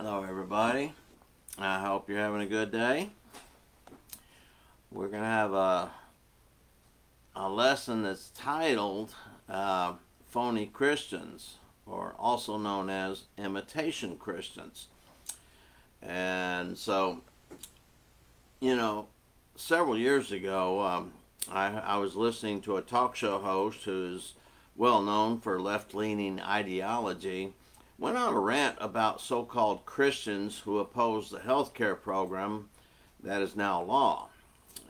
Hello everybody, I hope you're having a good day. We're going to have a lesson that's titled Phony Christians, or also known as Imitation Christians. And so, several years ago, I was listening to a talk show host who's well known for left-leaning ideology, went on a rant about so-called Christians who oppose the health care program that is now law,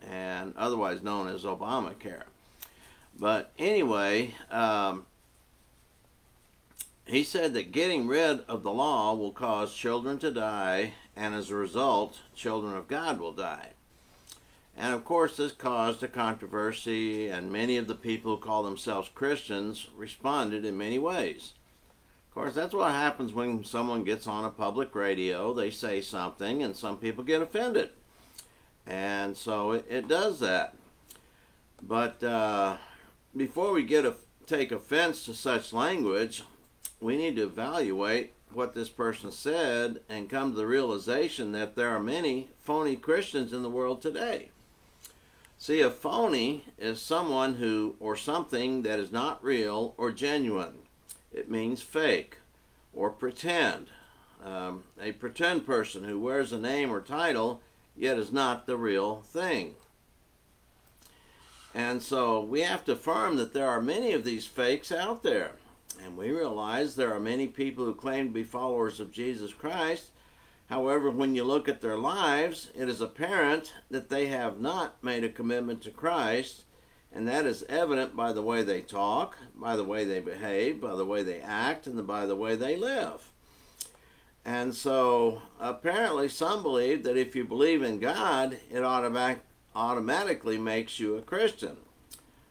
and otherwise known as Obamacare. But anyway, he said that getting rid of the law will cause children to die, and as a result, children of God will die. And of course, this caused a controversy, and many of the people who call themselves Christians responded in many ways. Of course, that's what happens when someone gets on a public radio. They say something, and some people get offended. And so it does that. But before we take offense to such language, we need to evaluate what this person said and come to the realization that there are many phony Christians in the world today. See, a phony is someone who or something that is not real or genuine. It means fake or pretend. A pretend person who wears a name or title yet is not the real thing. And so we have to affirm that there are many of these fakes out there. And we realize there are many people who claim to be followers of Jesus Christ. However, when you look at their lives, it is apparent that they have not made a commitment to Christ. And that is evident by the way they talk, by the way they behave, by the way they act, and by the way they live. And so apparently some believe that if you believe in God, it automatically makes you a Christian.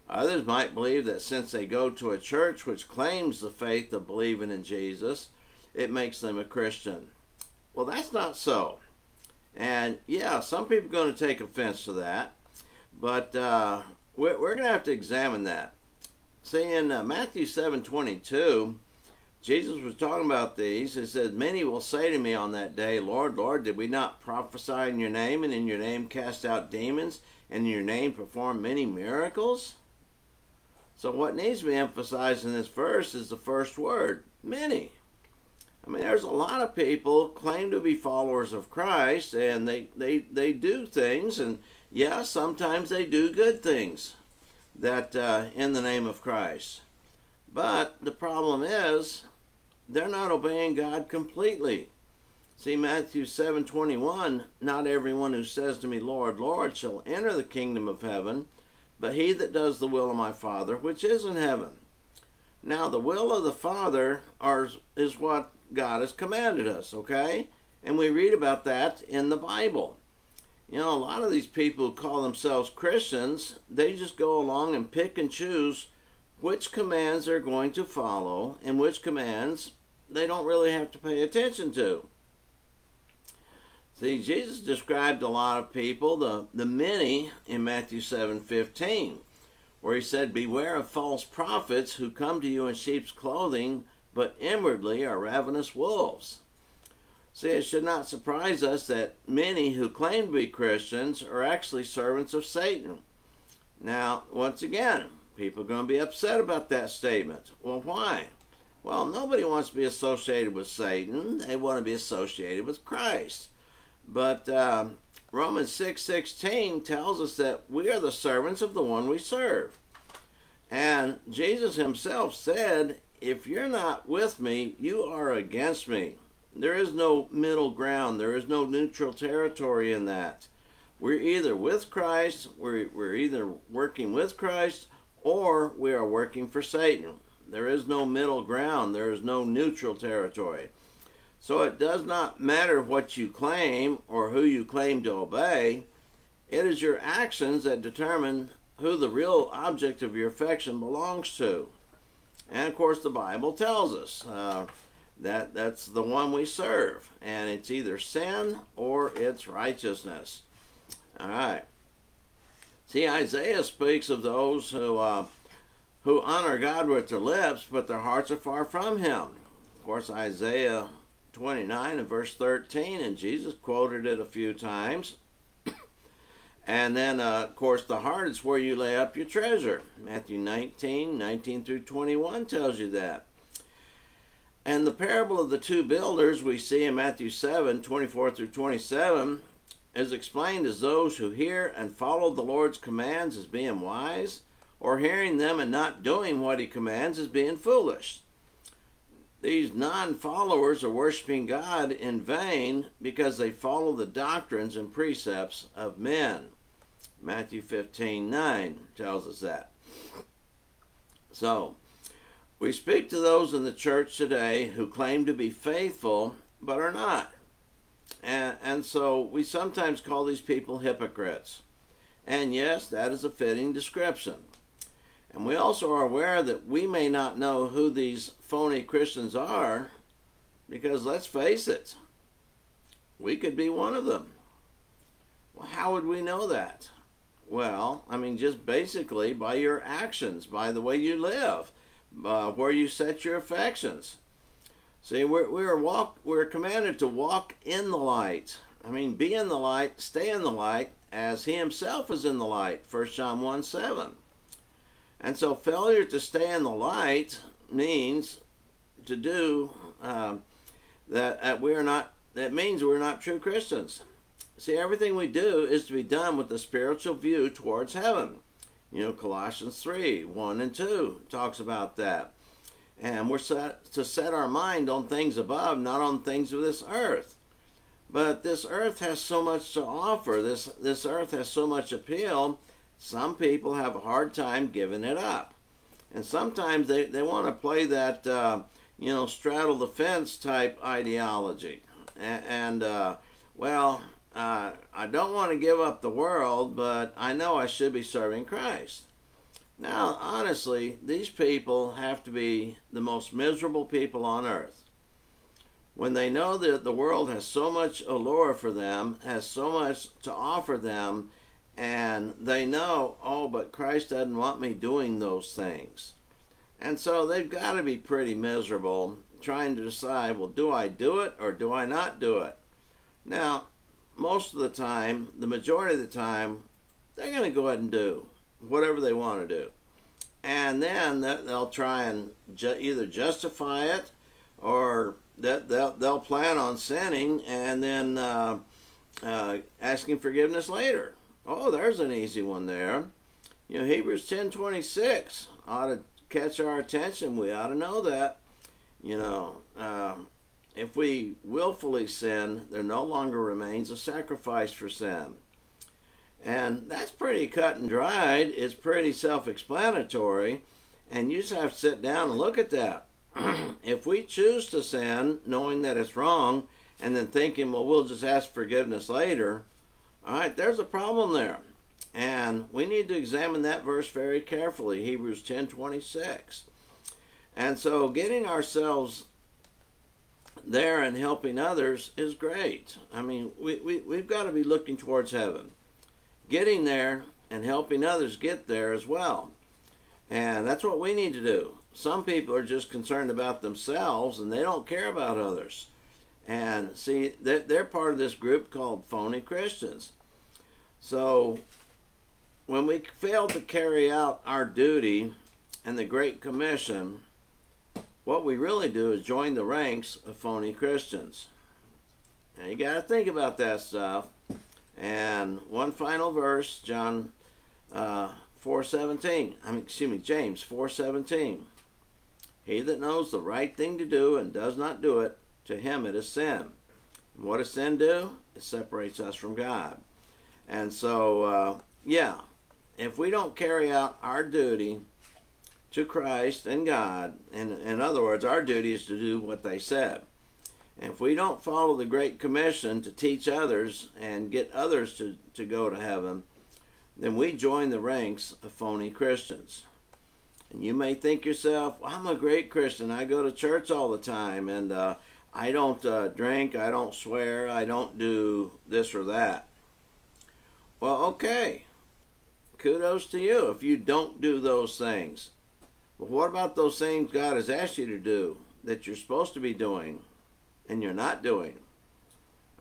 Others might believe that since they go to a church which claims the faith of believing in Jesus, it makes them a Christian. Well, that's not so. And yeah, some people are going to take offense to that, but we're going to have to examine that. See, in Matthew 7:22, Jesus was talking about these. He said, "Many will say to me on that day, Lord, Lord, did we not prophesy in your name, and in your name cast out demons, and in your name perform many miracles?" So what needs to be emphasized in this verse is the first word, many. I mean, there's a lot of people claim to be followers of Christ, and they do things, and yeah, sometimes they do good things that in the name of Christ. But the problem is, they're not obeying God completely. See, Matthew 7:21, "Not everyone who says to me, Lord, Lord, shall enter the kingdom of heaven, but he that does the will of my Father which is in heaven." Now, the will of the Father is what God has commanded us, okay? And we read about that in the Bible. A lot of these people who call themselves Christians, they just go along and pick and choose which commands they're going to follow and which commands they don't really have to pay attention to. See, Jesus described a lot of people, the many, in Matthew 7:15, where he said, "Beware of false prophets who come to you in sheep's clothing, but inwardly are ravenous wolves." See, it should not surprise us that many who claim to be Christians are actually servants of Satan. Now, once again, people are going to be upset about that statement. Well, why? Well, nobody wants to be associated with Satan. They want to be associated with Christ. But Romans 6:16 tells us that we are the servants of the one we serve. And Jesus himself said, "If you're not with me, you are against me." There is no middle ground. There is no neutral territory in that. We're either with Christ, we're either working with Christ, or we are working for Satan. There is no middle ground. There is no neutral territory. So it does not matter what you claim or who you claim to obey. It is your actions that determine who the real object of your affection belongs to. And of course the Bible tells us that's the one we serve, and it's either sin or it's righteousness. All right. See, Isaiah speaks of those who honor God with their lips, but their hearts are far from him. Of course, Isaiah 29 and verse 13, and Jesus quoted it a few times. And then, of course, the heart is where you lay up your treasure. Matthew 19 through 21 tells you that. And the parable of the two builders we see in Matthew 7, 24 through 27 is explained as those who hear and follow the Lord's commands as being wise, or hearing them and not doing what he commands as being foolish. These non-followers are worshiping God in vain because they follow the doctrines and precepts of men. Matthew 15:9 tells us that. So, we speak to those in the church today who claim to be faithful but are not. And so we sometimes call these people hypocrites. And yes, that is a fitting description. And we also are aware that we may not know who these phony Christians are, because let's face it, we could be one of them. Well, how would we know that? Well, I mean, just basically by your actions, by the way you live, where you set your affections. See, we're commanded to walk in the light. I mean, be in the light, stay in the light, as he himself is in the light, 1 John 1:7. And so failure to stay in the light means to do that means we're not true Christians. See, everything we do is to be done with the spiritual view towards heaven. You know, Colossians 3, 1 and 2 talks about that. And we're to set our mind on things above, not on things of this earth. But this earth has so much to offer. This earth has so much appeal. Some people have a hard time giving it up. And sometimes they want to play that, straddle the fence type ideology. I don't want to give up the world, but I know I should be serving Christ. Now, honestly, these people have to be the most miserable people on earth. When they know that the world has so much allure for them, has so much to offer them, and they know, oh, but Christ doesn't want me doing those things. And so they've got to be pretty miserable trying to decide, well, do I do it or do I not do it? Now, most of the time, the majority of the time, they're going to go ahead and do whatever they want to do. And then they'll try and either justify it, or that they'll plan on sinning and then asking forgiveness later. Oh, there's an easy one there. You know, Hebrews 10:26 ought to catch our attention. We ought to know that. You know, if we willfully sin, there no longer remains a sacrifice for sin. And that's pretty cut and dried. It's pretty self-explanatory. And you just have to sit down and look at that. If we choose to sin, knowing that it's wrong, and then thinking, well, we'll just ask forgiveness later, all right, there's a problem there. And we need to examine that verse very carefully, Hebrews 10:26. And so getting ourselves there and helping others is great. I mean, we've got to be looking towards heaven. Getting there and helping others get there as well. And that's what we need to do. Some people are just concerned about themselves and they don't care about others. And see, they're part of this group called Phony Christians. So when we fail to carry out our duty and the Great Commission, what we really do is join the ranks of phony Christians. Now you got to think about that stuff. And one final verse, James 4:17. He that knows the right thing to do and does not do it, to him it is sin. And what does sin do? It separates us from God. And so, if we don't carry out our duty to Christ and God, and in other words, our duty is to do what they said. And if we don't follow the Great Commission to teach others and get others to go to heaven, then we join the ranks of phony Christians. And you may think yourself, well, I'm a great Christian. I go to church all the time, and I don't drink, I don't swear, I don't do this or that. Well, okay. Kudos to you if you don't do those things. But what about those things God has asked you to do that you're supposed to be doing? and you're not doing.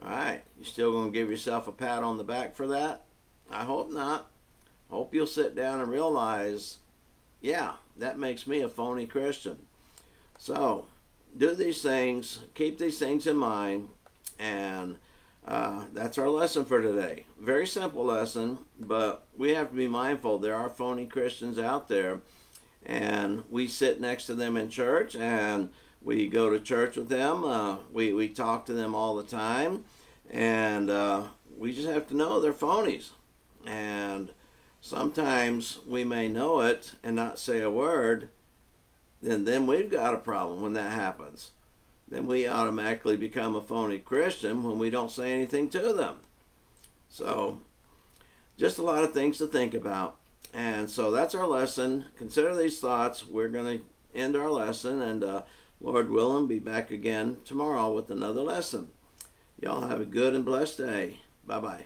All right, you still going to give yourself a pat on the back for that? I hope not. Hope you'll sit down and realize, yeah, that makes me a phony Christian. So, do these things, keep these things in mind, and that's our lesson for today. Very simple lesson, but we have to be mindful there are phony Christians out there, and we sit next to them in church, and we go to church with them. We talk to them all the time, and we just have to know they're phonies. And sometimes we may know it and not say a word, then we've got a problem when that happens. Then we automatically become a phony Christian when we don't say anything to them. So, just a lot of things to think about. And so that's our lesson. Consider these thoughts. We're going to end our lesson, and Lord willing, be back again tomorrow with another lesson. Y'all have a good and blessed day. Bye-bye.